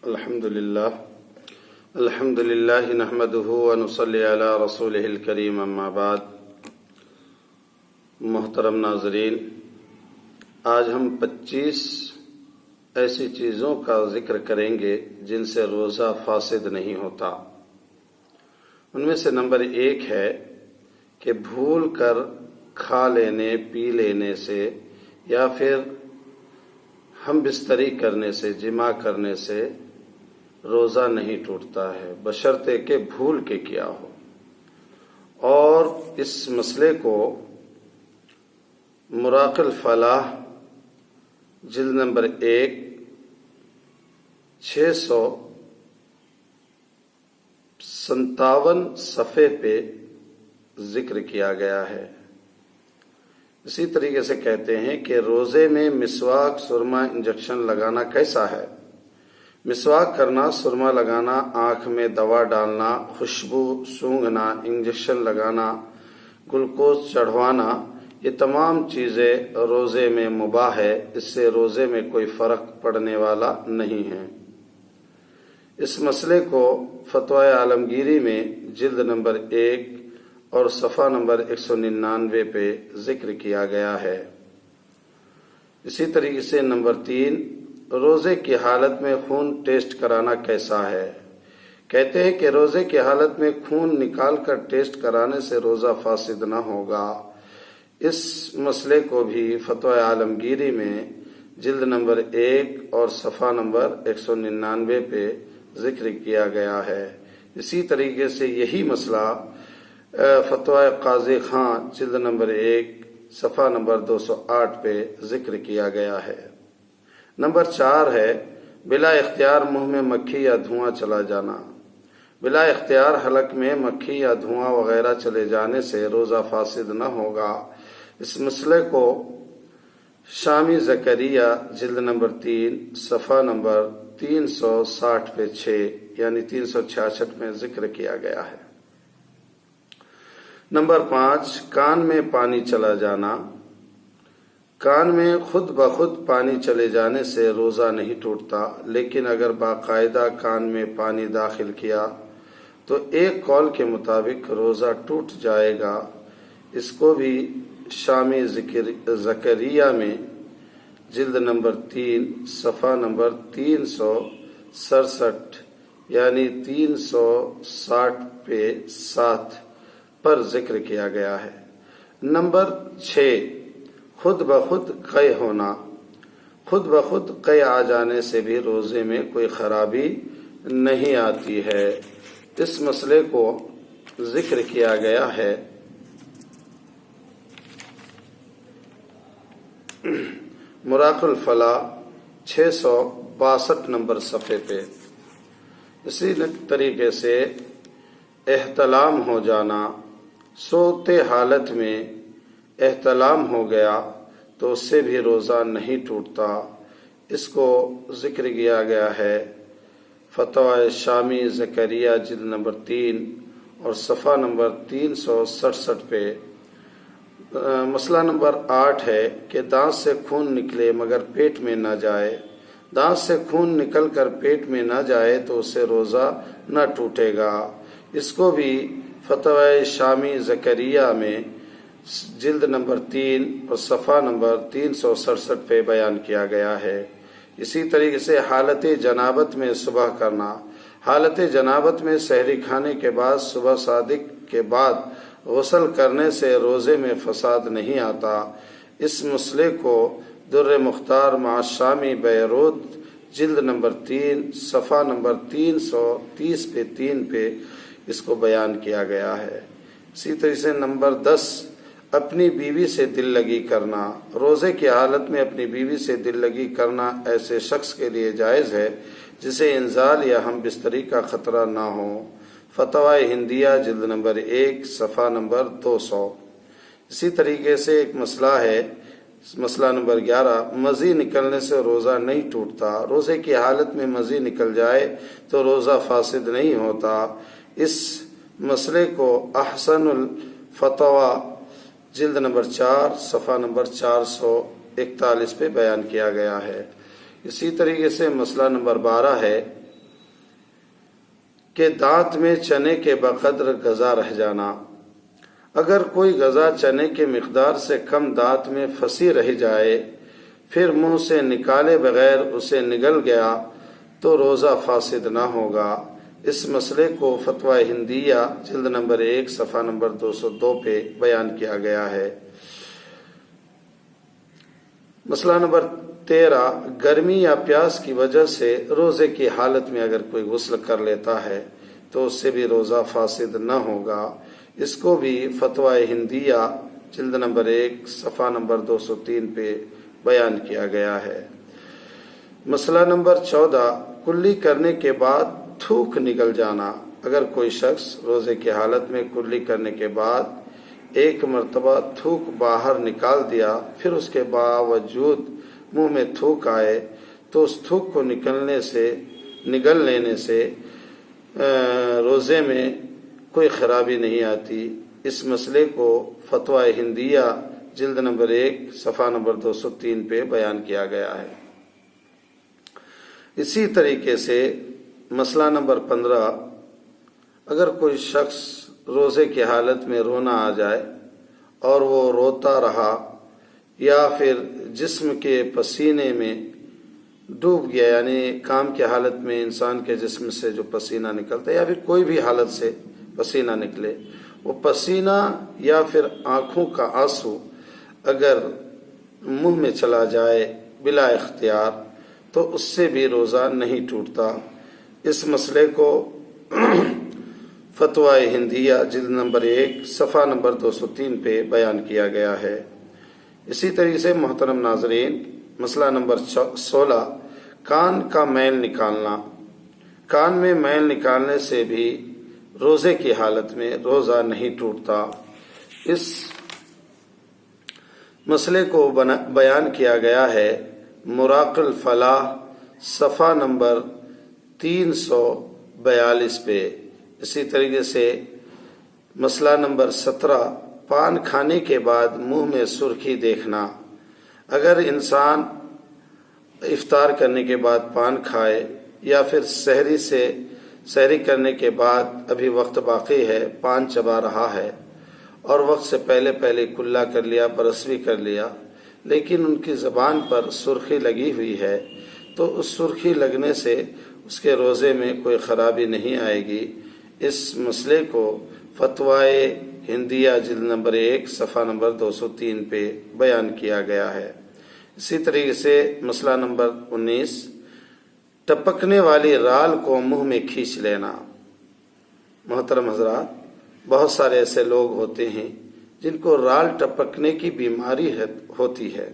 الحمد للہ نحمده ونصلی علی رسولہ الکریم اما بعد۔ محترم ناظرین، آج ہم 25 ایسی چیزوں کا ذکر کریں گے جن سے روزہ فاسد نہیں ہوتا۔ ان میں سے نمبر 1 ہے کہ بھول کر کھا لینے پی لینے سے یا پھر ہم بستری کرنے سے، جماع کرنے سے روزہ نہیں ٹوٹتا ہے، بشرطے کہ بھول کے کیا ہو۔ اور اس مسئلے کو مراق الفلاح جلد نمبر 1 657 صفحے پہ ذکر کیا گیا ہے۔ اسی طریقے سے کہتے ہیں کہ روزے میں مسواک، سرما، انجیکشن لگانا کیسا ہے؟ مسواک کرنا، سرما لگانا، آنکھ میں دوا ڈالنا، خوشبو سونگھنا، انجیکشن لگانا، گلوکوز چڑھوانا، یہ تمام چیزیں روزے میں مباح ہے، اس سے روزے میں کوئی فرق پڑنے والا نہیں ہے۔ اس مسئلے کو فتوی عالمگیری میں جلد نمبر 1 اور صفحہ نمبر 199 پہ ذکر کیا گیا ہے۔ اسی طریقے سے نمبر 3، روزے کی حالت میں خون ٹیسٹ کرانا کیسا ہے؟ کہتے ہیں کہ روزے کی حالت میں خون نکال کر ٹیسٹ کرانے سے روزہ فاسد نہ ہوگا۔ اس مسئلے کو بھی فتوی عالمگیری میں جلد نمبر 1 اور صفحہ نمبر 199 پہ ذکر کیا گیا ہے۔ اسی طریقے سے یہی مسئلہ فتوی قاضی خان جلد نمبر 1 صفحہ نمبر 208 پہ ذکر کیا گیا ہے۔ نمبر 4 ہے بلا اختیار منہ میں مکھی یا دھواں چلا جانا۔ بلا اختیار حلق میں مکھی یا دھواں وغیرہ چلے جانے سے روزہ فاسد نہ ہوگا۔ اس مسئلے کو شامی زکریہ جلد نمبر 3 صفحہ نمبر 360 پہ 6 یعنی 366 میں ذکر کیا گیا ہے۔ نمبر 5، کان میں پانی چلا جانا۔ کان میں خود بخود پانی چلے جانے سے روزہ نہیں ٹوٹتا، لیکن اگر باقاعدہ کان میں پانی داخل کیا تو ایک قول کے مطابق روزہ ٹوٹ جائے گا۔ اس کو بھی شامی زکریہ میں جلد نمبر 3 صفحہ نمبر 367 یعنی 360 پہ 7 پر ذکر کیا گیا ہے۔ نمبر 6، خود بخود قے ہونا۔ خود بخود قے آ جانے سے بھی روزے میں کوئی خرابی نہیں آتی ہے۔ اس مسئلے کو ذکر کیا گیا ہے مراق الفلاح 662 نمبر صفحے پہ۔ اسی طریقے سے احتلام ہو جانا، سوتے حالت میں احتلام ہو گیا تو اس سے بھی روزہ نہیں ٹوٹتا۔ اس کو ذکر کیا گیا ہے فتوی شامی زکریہ جلد نمبر 3 اور صفحہ نمبر 367 پہ۔ مسئلہ نمبر 8 ہے کہ دانت سے خون نکلے مگر پیٹ میں نہ جائے۔ دانت سے خون نکل کر پیٹ میں نہ جائے تو اس سے روزہ نہ ٹوٹے گا۔ اس کو بھی فتوی شامی زکریہ میں جلد نمبر 3 اور صفحہ نمبر 367 پہ بیان کیا گیا ہے۔ اسی طریقے سے حالت جنابت میں صبح کرنا۔ حالت جنابت میں سحری کھانے کے بعد صبح صادق کے بعد غسل کرنے سے روزے میں فساد نہیں آتا۔ اس مسئلے کو در مختار مع شامی بیروت جلد نمبر 3 صفحہ نمبر 330 پہ 3 پہ اس کو بیان کیا گیا ہے۔ اسی طریقے سے نمبر 10، اپنی بیوی سے دل لگی کرنا۔ روزے کی حالت میں اپنی بیوی سے دل لگی کرنا ایسے شخص کے لیے جائز ہے جسے انزال یا ہم بستری کا خطرہ نہ ہو۔ فتوی ہندیہ جلد نمبر 1 صفحہ نمبر 200۔ اسی طریقے سے ایک مسئلہ ہے، مسئلہ نمبر 11، مزی نکلنے سے روزہ نہیں ٹوٹتا۔ روزے کی حالت میں مزی نکل جائے تو روزہ فاسد نہیں ہوتا۔ اس مسئلے کو احسن الفتویٰ جلد نمبر 4 صفحہ نمبر 441 پہ بیان کیا گیا ہے۔ اسی طریقے سے مسئلہ نمبر 12 ہے کہ دانت میں چنے کے بقدر غذا رہ جانا۔ اگر کوئی غذا چنے کے مقدار سے کم دانت میں پھنسی رہ جائے پھر منہ سے نکالے بغیر اسے نگل گیا تو روزہ فاسد نہ ہوگا۔ اس مسئلے کو فتویٰ ہندیہ جلد نمبر 1 صفحہ نمبر 202 پہ بیان کیا گیا ہے۔ مسئلہ نمبر 13، گرمی یا پیاس کی وجہ سے روزے کی حالت میں اگر کوئی غسل کر لیتا ہے تو اس سے بھی روزہ فاسد نہ ہوگا۔ اس کو بھی فتویٰ ہندیہ جلد نمبر 1 صفحہ نمبر 203 پہ بیان کیا گیا ہے۔ مسئلہ نمبر 14، کلی کرنے کے بعد تھوک نکل جانا۔ اگر کوئی شخص روزے کی حالت میں کلی کرنے کے بعد ایک مرتبہ تھوک باہر نکال دیا پھر اس کے باوجود منہ میں تھوک آئے تو اس تھوک کو نگل لینے سے روزے میں کوئی خرابی نہیں آتی۔ اس مسئلے کو فتویٰ ہندیہ جلد نمبر 1 صفحہ نمبر 203 پہ بیان کیا گیا ہے۔ اسی طریقے سے مسئلہ نمبر 15، اگر کوئی شخص روزے کی حالت میں رونا آ جائے اور وہ روتا رہا یا پھر جسم کے پسینے میں ڈوب گیا، یعنی کام کی حالت میں انسان کے جسم سے جو پسینہ نکلتا ہے یا پھر کوئی بھی حالت سے پسینہ نکلے، وہ پسینہ یا پھر آنکھوں کا آنسو اگر منہ میں چلا جائے بلا اختیار تو اس سے بھی روزہ نہیں ٹوٹتا۔ اس مسئلے کو فتویٰ ہندیہ جلد نمبر 1 صفحہ نمبر 203 پہ بیان کیا گیا ہے۔ اسی طریقے سے محترم ناظرین، مسئلہ نمبر 16، کان کا میل نکالنا۔ کان میں میل نکالنے سے بھی روزے کی حالت میں روزہ نہیں ٹوٹتا۔ اس مسئلے کو بیان کیا گیا ہے مراق الفلاح صفحہ نمبر 342 پہ۔ اسی طریقے سے مسئلہ نمبر 17، پان کھانے کے بعد منہ میں سرخی دیکھنا۔ اگر انسان افطار کرنے کے بعد پان کھائے یا پھر سحری کرنے کے بعد ابھی وقت باقی ہے، پان چبا رہا ہے اور وقت سے پہلے کلا کر لیا، برس بھی کر لیا، لیکن ان کی زبان پر سرخی لگی ہوئی ہے تو اس سرخی لگنے سے اس کے روزے میں کوئی خرابی نہیں آئے گی۔ اس مسئلے کو فتویٰ ہندیہ جلد نمبر 1 صفحہ نمبر 203 پہ بیان کیا گیا ہے۔ اسی طریقے سے مسئلہ نمبر 19، ٹپکنے والی رال کو منہ میں کھینچ لینا۔ محترم حضرات، بہت سارے ایسے لوگ ہوتے ہیں جن کو رال ٹپکنے کی بیماری ہوتی ہے،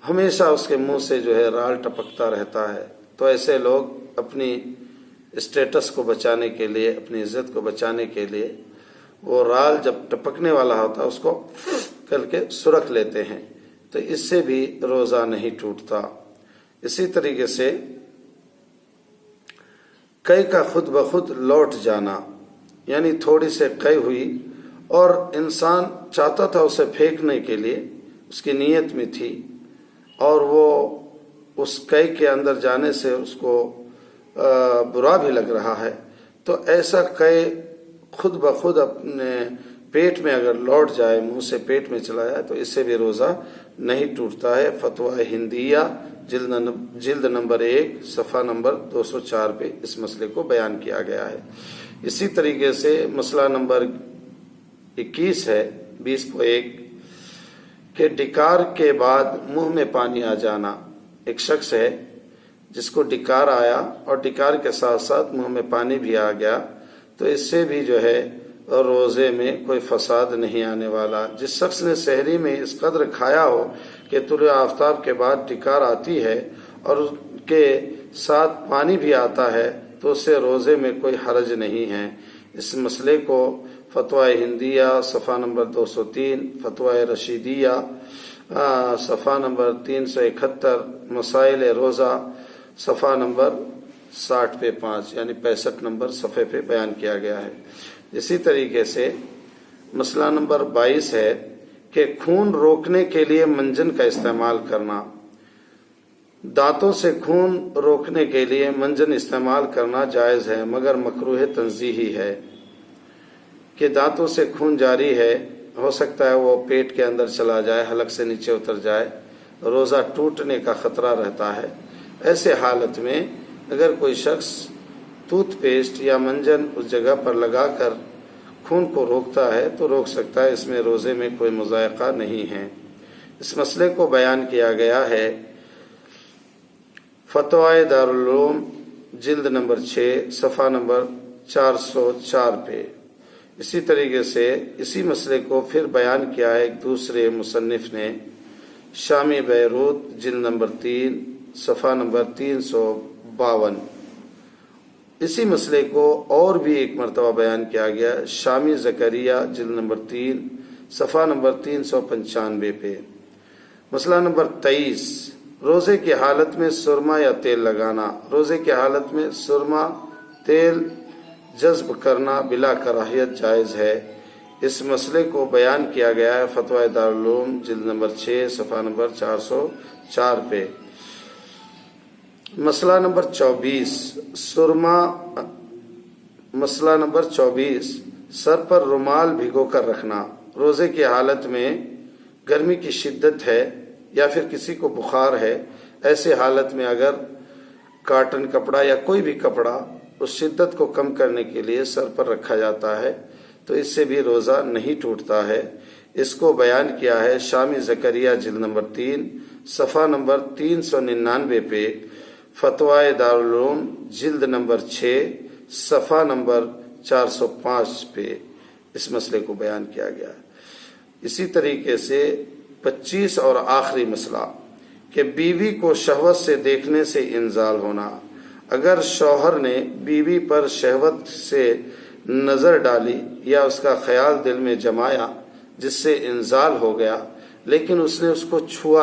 ہمیشہ اس کے منہ سے جو ہے رال ٹپکتا رہتا ہے۔ تو ایسے لوگ اپنی اسٹیٹس کو بچانے کے لیے، اپنی عزت کو بچانے کے لیے وہ رال جب ٹپکنے والا ہوتا ہے اس کو کر کے سرخ لیتے ہیں، تو اس سے بھی روزہ نہیں ٹوٹتا۔ اسی طریقے سے قے کا خود بخود لوٹ جانا، یعنی تھوڑی سے قے ہوئی اور انسان چاہتا تھا اسے پھینکنے کے لیے، اس کی نیت میں تھی، اور وہ اس قے کے اندر جانے سے اس کو برا بھی لگ رہا ہے، تو ایسا قے خود بخود اپنے پیٹ میں اگر لوٹ جائے، منہ سے پیٹ میں چلا جائے، تو اس سے بھی روزہ نہیں ٹوٹتا ہے۔ فتویٰ ہندیہ جلد نمبر 1 صفحہ نمبر 204 پہ اس مسئلے کو بیان کیا گیا ہے۔ اسی طریقے سے مسئلہ نمبر 21 ہے 20.1 کہ ڈکار کے بعد منہ میں پانی آ جانا۔ ایک شخص ہے جس کو ڈکار آیا اور ڈکار کے ساتھ ساتھ منہ میں پانی بھی آ گیا، تو اس سے بھی جو ہے روزے میں کوئی فساد نہیں آنے والا۔ جس شخص نے سحری میں اس قدر کھایا ہو کہ طلوع آفتاب کے بعد ڈکار آتی ہے اور اس کے ساتھ پانی بھی آتا ہے تو اس سے روزے میں کوئی حرج نہیں ہے۔ اس مسئلے کو فتویٰ ہندیہ صفحہ نمبر 203، فتویٰ رشیدیہ صفحہ نمبر 371، مسائل روزہ صفحہ نمبر 60 پہ 5 یعنی 65 نمبر صفحے پہ بیان کیا گیا ہے۔ اسی طریقے سے مسئلہ نمبر 22 ہے کہ خون روکنے کے لیے منجن کا استعمال کرنا۔ دانتوں سے خون روکنے کے لیے منجن استعمال کرنا جائز ہے مگر مکروہ تنزیہی ہے کہ دانتوں سے خون جاری ہے، ہو سکتا ہے وہ پیٹ کے اندر چلا جائے، حلق سے نیچے اتر جائے، روزہ ٹوٹنے کا خطرہ رہتا ہے۔ ایسے حالت میں اگر کوئی شخص ٹوتھ پیسٹ یا منجن اس جگہ پر لگا کر خون کو روکتا ہے تو روک سکتا ہے، اس میں روزے میں کوئی مضائقہ نہیں ہے۔ اس مسئلے کو بیان کیا گیا ہے فتوائے دارالعلوم جلد نمبر 6 صفحہ نمبر 404 پہ۔ اسی طریقے سے اسی مسئلے کو پھر بیان کیا ہے ایک دوسرے مصنف نے، شامی بیروت جلد نمبر 3 صفحہ نمبر 352۔ اسی مسئلے کو اور بھی ایک مرتبہ بیان کیا گیا شامی زکریہ جلد نمبر 3 صفحہ نمبر 395 پہ۔ مسئلہ نمبر 23، روزے کی حالت میں سرما یا تیل لگانا۔ روزے کی حالت میں سرما تیل جذب کرنا بلا کراہیت جائز ہے۔ اس مسئلے کو بیان کیا گیا ہے فتوائے دارالعلوم جلد نمبر 6 صفحہ نمبر 404 پہ۔ مسئلہ نمبر 24، مسئلہ نمبر 24، سر پر رومال بھگو کر رکھنا۔ روزے کی حالت میں گرمی کی شدت ہے یا پھر کسی کو بخار ہے، ایسے حالت میں اگر کاٹن کپڑا یا کوئی بھی کپڑا اس شدت کو کم کرنے کے لیے سر پر رکھا جاتا ہے تو اس سے بھی روزہ نہیں ٹوٹتا ہے۔ اس کو بیان کیا ہے شامی زکریہ جلد نمبر 3 صفحہ نمبر 399 پہ، فتوائے دارالعلوم جلد نمبر 6 صفحہ نمبر 405 پہ اس مسئلے کو بیان کیا گیا ہے۔ اسی طریقے سے 25 اور آخری مسئلہ کہ بیوی کو شہوت سے دیکھنے سے انزال ہونا۔ اگر شوہر نے بیوی پر شہوت سے نظر ڈالی یا اس کا خیال دل میں جمایا جس سے انزال ہو گیا لیکن اس نے اس کو چھوا